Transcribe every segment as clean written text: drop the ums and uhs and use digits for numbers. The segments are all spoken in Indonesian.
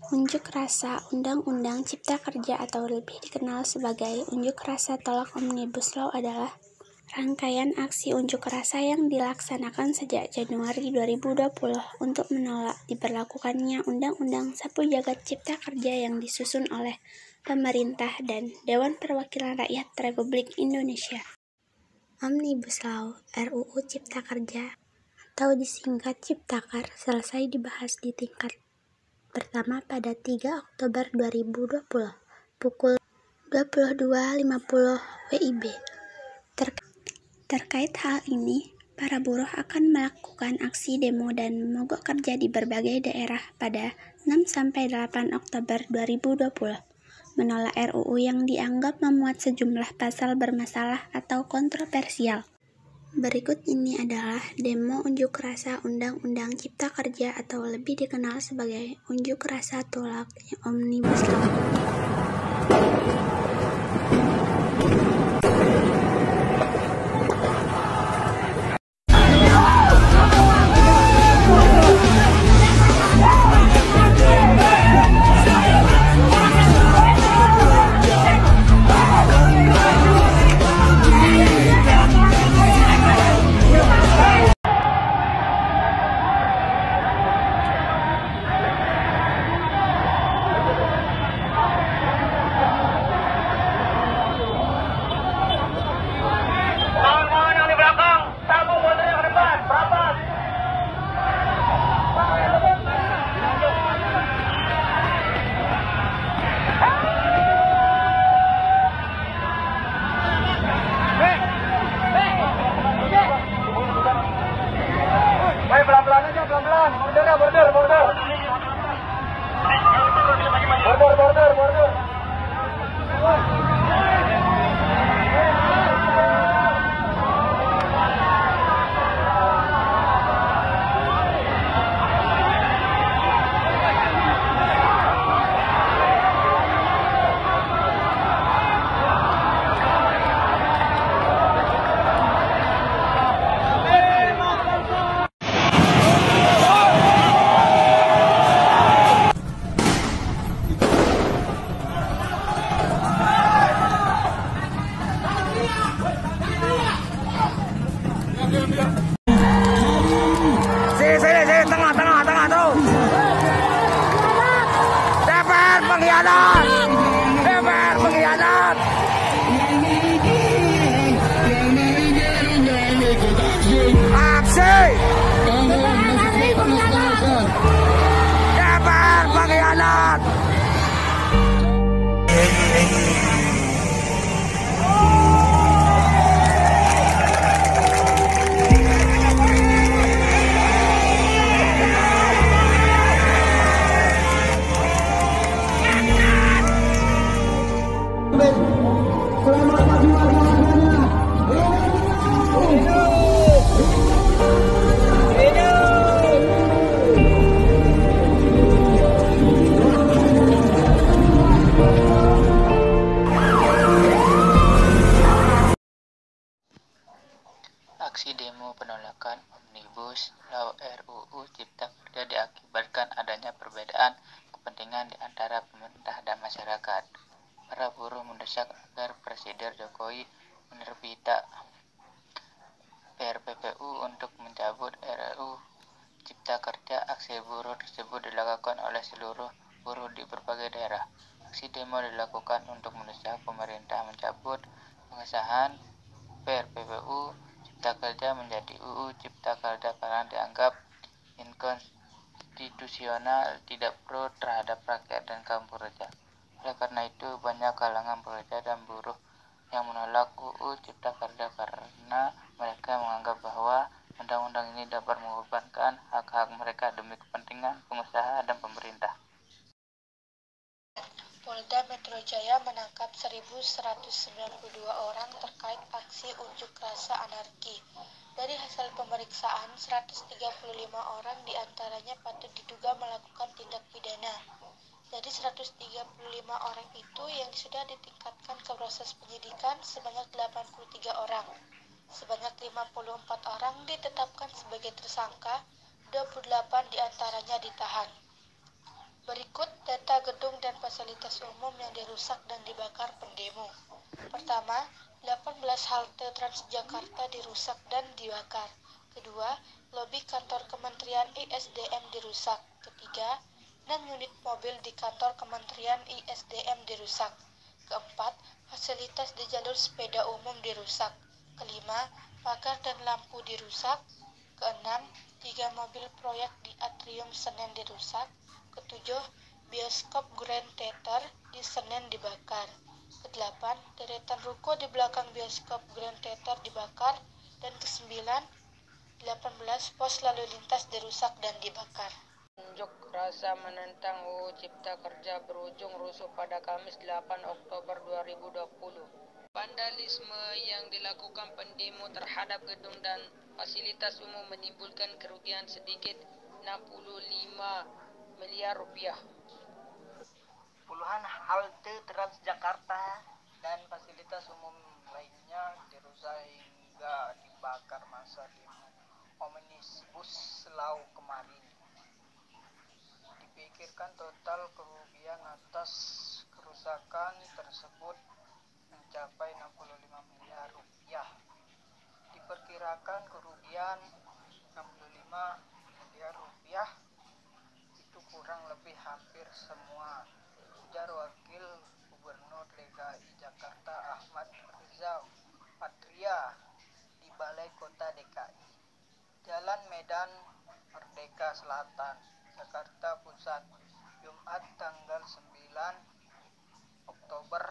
Unjuk rasa Undang-Undang Cipta Kerja atau lebih dikenal sebagai unjuk rasa tolak Omnibus Law adalah rangkaian aksi unjuk rasa yang dilaksanakan sejak Januari 2020 untuk menolak diberlakukannya Undang-Undang Sapu Jagat Cipta Kerja yang disusun oleh pemerintah dan Dewan Perwakilan Rakyat Republik Indonesia. Omnibus Law (RUU Cipta Kerja) atau disingkat Ciptaker selesai dibahas di tingkat pertama pada 3 Oktober 2020 pukul 22.50 WIB. Terkait hal ini, para buruh akan melakukan aksi demo dan mogok kerja di berbagai daerah pada 6-8 Oktober 2020, menolak RUU yang dianggap memuat sejumlah pasal bermasalah atau kontroversial. Berikut ini adalah demo unjuk rasa Undang-Undang Cipta Kerja atau lebih dikenal sebagai unjuk rasa tolak Omnibus Law. Pelan-pelan aja, pelan-pelan. Border. Border. Sini, tengah terus. DPR pengkhianat. Aksi. DPR pengkhianat. Selamat pagi warga-warganya. Aksi demo penolakan Omnibus Law RUU Cipta Kerja diakibatkan adanya perbedaan kepentingan di antara pemerintah dan masyarakat. Para buruh mendesak agar Presiden Jokowi menerbitkan PRPPU untuk mencabut RUU Cipta Kerja. Aksi buruh tersebut dilakukan oleh seluruh buruh di berbagai daerah. Aksi demo dilakukan untuk mendesak pemerintah mencabut pengesahan PRPPU Cipta Kerja menjadi UU Cipta Kerja karena dianggap inkonstitusional, tidak pro terhadap rakyat dan kaum pekerja. Oleh karena itu, banyak kalangan pekerja dan buruh yang menolak UU Cipta Kerja karena mereka menganggap bahwa undang-undang ini dapat mengorbankan hak-hak mereka demi kepentingan pengusaha dan pemerintah. Polda Metro Jaya menangkap 1.192 orang terkait aksi unjuk rasa anarki. Dari hasil pemeriksaan, 135 orang diantaranya patut diduga melakukan tindak pidana. Dari 135 orang itu yang sudah ditingkatkan ke proses penyidikan sebanyak 83 orang. Sebanyak 54 orang ditetapkan sebagai tersangka, 28 diantaranya ditahan. Berikut data gedung dan fasilitas umum yang dirusak dan dibakar pendemo. Pertama, 18 halte Transjakarta dirusak dan dibakar. Kedua, lobi kantor Kementerian ISDM dirusak. Ketiga, 6 unit mobil di kantor Kementerian ISDM dirusak. Keempat, fasilitas di jalur sepeda umum dirusak. Kelima, pagar dan lampu dirusak. Keenam, 3 mobil proyek di Atrium Senen dirusak. Ketujuh, bioskop Grand Theater di Senen dibakar. Kedelapan, deretan ruko di belakang bioskop Grand Theater dibakar. Dan kesembilan, 18 pos lalu lintas dirusak dan dibakar. Unjuk rasa menentang UU Cipta Kerja berujung rusuh pada Kamis 8 Oktober 2020. Vandalisme yang dilakukan pendemo terhadap gedung dan fasilitas umum menimbulkan kerugian sedikit 65 miliar rupiah. Puluhan halte Transjakarta dan fasilitas umum lainnya dirusak hingga dibakar massa demo Omnibus Law kemarin. Dipikirkan total kerugian atas kerusakan tersebut mencapai 65 miliar rupiah. Diperkirakan kerugian 65 miliar rupiah itu kurang lebih hampir semua, ujar Wakil Gubernur DKI Jakarta Ahmad Riza Patria di Balai Kota DKI, Jalan Medan Merdeka Selatan, Jakarta Pusat, Jumat tanggal 9 Oktober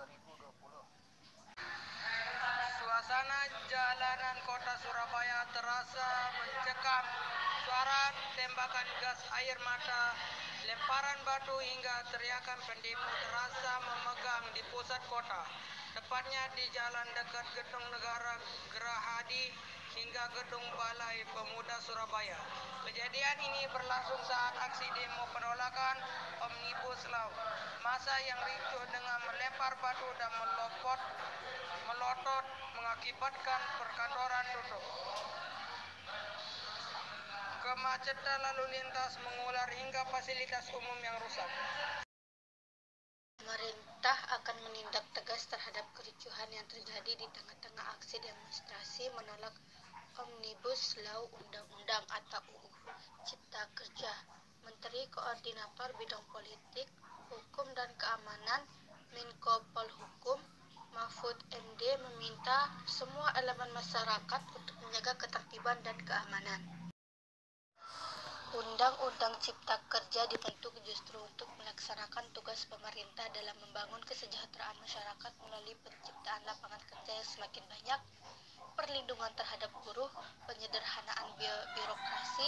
2020. Suasana jalanan kota Surabaya terasa mencekam. Suara tembakan gas air mata, lemparan batu hingga teriakan pendemo terasa memegang di pusat kota, tepatnya di jalan dekat Gedung Negara Gerahadi hingga Gedung Balai Pemuda Surabaya. Kejadian ini berlangsung saat aksi demo penolakan Omnibus Law. Massa yang ricuh dengan melempar batu dan melotot mengakibatkan perkantoran tutup. Kemacetan lalu lintas mengular hingga fasilitas umum yang rusak. Pemerintah akan menindak tegas terhadap kericuhan yang terjadi di tengah-tengah aksi demonstrasi menolak Omnibus Law Undang-Undang atau UU Cipta Kerja. Menteri Koordinator Bidang Politik, Hukum dan Keamanan Menko Polhukam Mahfud MD meminta semua elemen masyarakat untuk menjaga ketertiban dan keamanan. Undang-Undang Cipta Kerja dibentuk justru untuk melaksanakan tugas pemerintah dalam membangun kesejahteraan masyarakat melalui penciptaan lapangan kerja yang semakin banyak, perlindungan terhadap buruh, penyederhanaan birokrasi,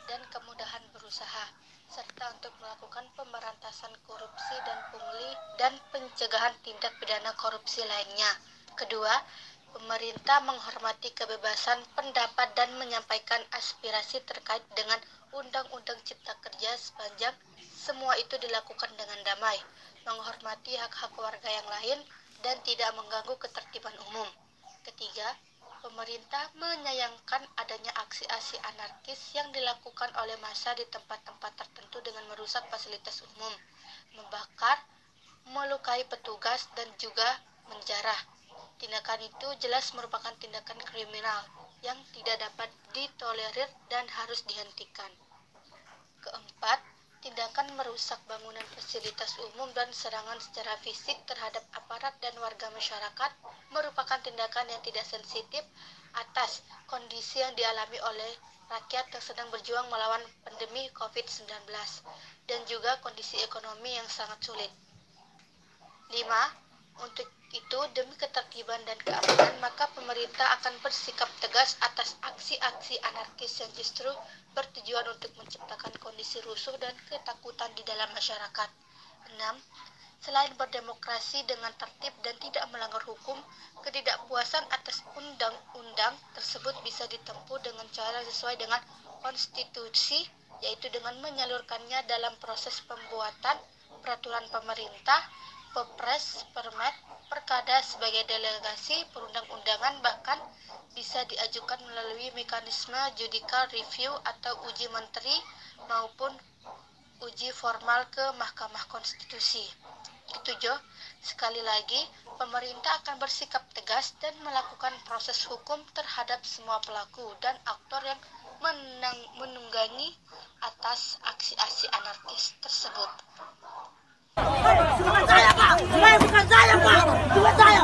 dan kemudahan berusaha, serta untuk melakukan pemberantasan korupsi dan pungli dan pencegahan tindak pidana korupsi lainnya. Kedua, pemerintah menghormati kebebasan pendapat dan menyampaikan aspirasi terkait dengan Undang-Undang Cipta Kerja sepanjang semua itu dilakukan dengan damai, menghormati hak-hak warga yang lain, dan tidak mengganggu ketertiban umum. Ketiga, pemerintah menyayangkan adanya aksi-aksi anarkis yang dilakukan oleh massa di tempat-tempat tertentu dengan merusak fasilitas umum, membakar, melukai petugas, dan juga menjarah. Tindakan itu jelas merupakan tindakan kriminal yang tidak dapat ditolerir dan harus dihentikan. Keempat, tindakan merusak bangunan fasilitas umum dan serangan secara fisik terhadap aparat dan warga masyarakat merupakan tindakan yang tidak sensitif atas kondisi yang dialami oleh rakyat yang sedang berjuang melawan pandemi COVID-19 dan juga kondisi ekonomi yang sangat sulit. 5. Untuk itu, demi ketertiban dan keamanan, maka pemerintah akan bersikap tegas atas aksi-aksi anarkis yang justru bertujuan untuk menciptakan kondisi rusuh dan ketakutan di dalam masyarakat. 6. Selain berdemokrasi dengan tertib dan tidak melanggar hukum, ketidakpuasan atas undang-undang tersebut bisa ditempuh dengan cara sesuai dengan konstitusi, yaitu dengan menyalurkannya dalam proses pembuatan peraturan pemerintah, Perpres, Permet, Perkada sebagai delegasi perundang-undangan, bahkan bisa diajukan melalui mekanisme judicial review atau uji menteri maupun uji formal ke Mahkamah Konstitusi. Ketujuh, sekali lagi, pemerintah akan bersikap tegas dan melakukan proses hukum terhadap semua pelaku dan aktor yang menunggangi atas aksi-aksi anarkis tersebut. Bukan saya, Pak! Bukan saya, Pak! Bukan saya!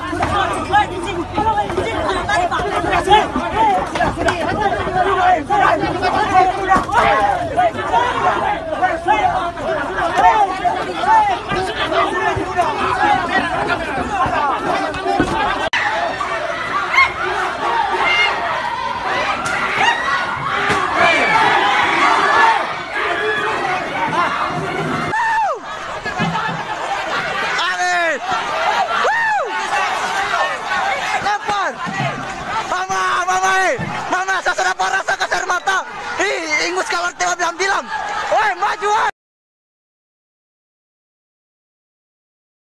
Di sini! Di sini! Mama, saya sudah parasa kasar mata. Ingus kawan tewa bilang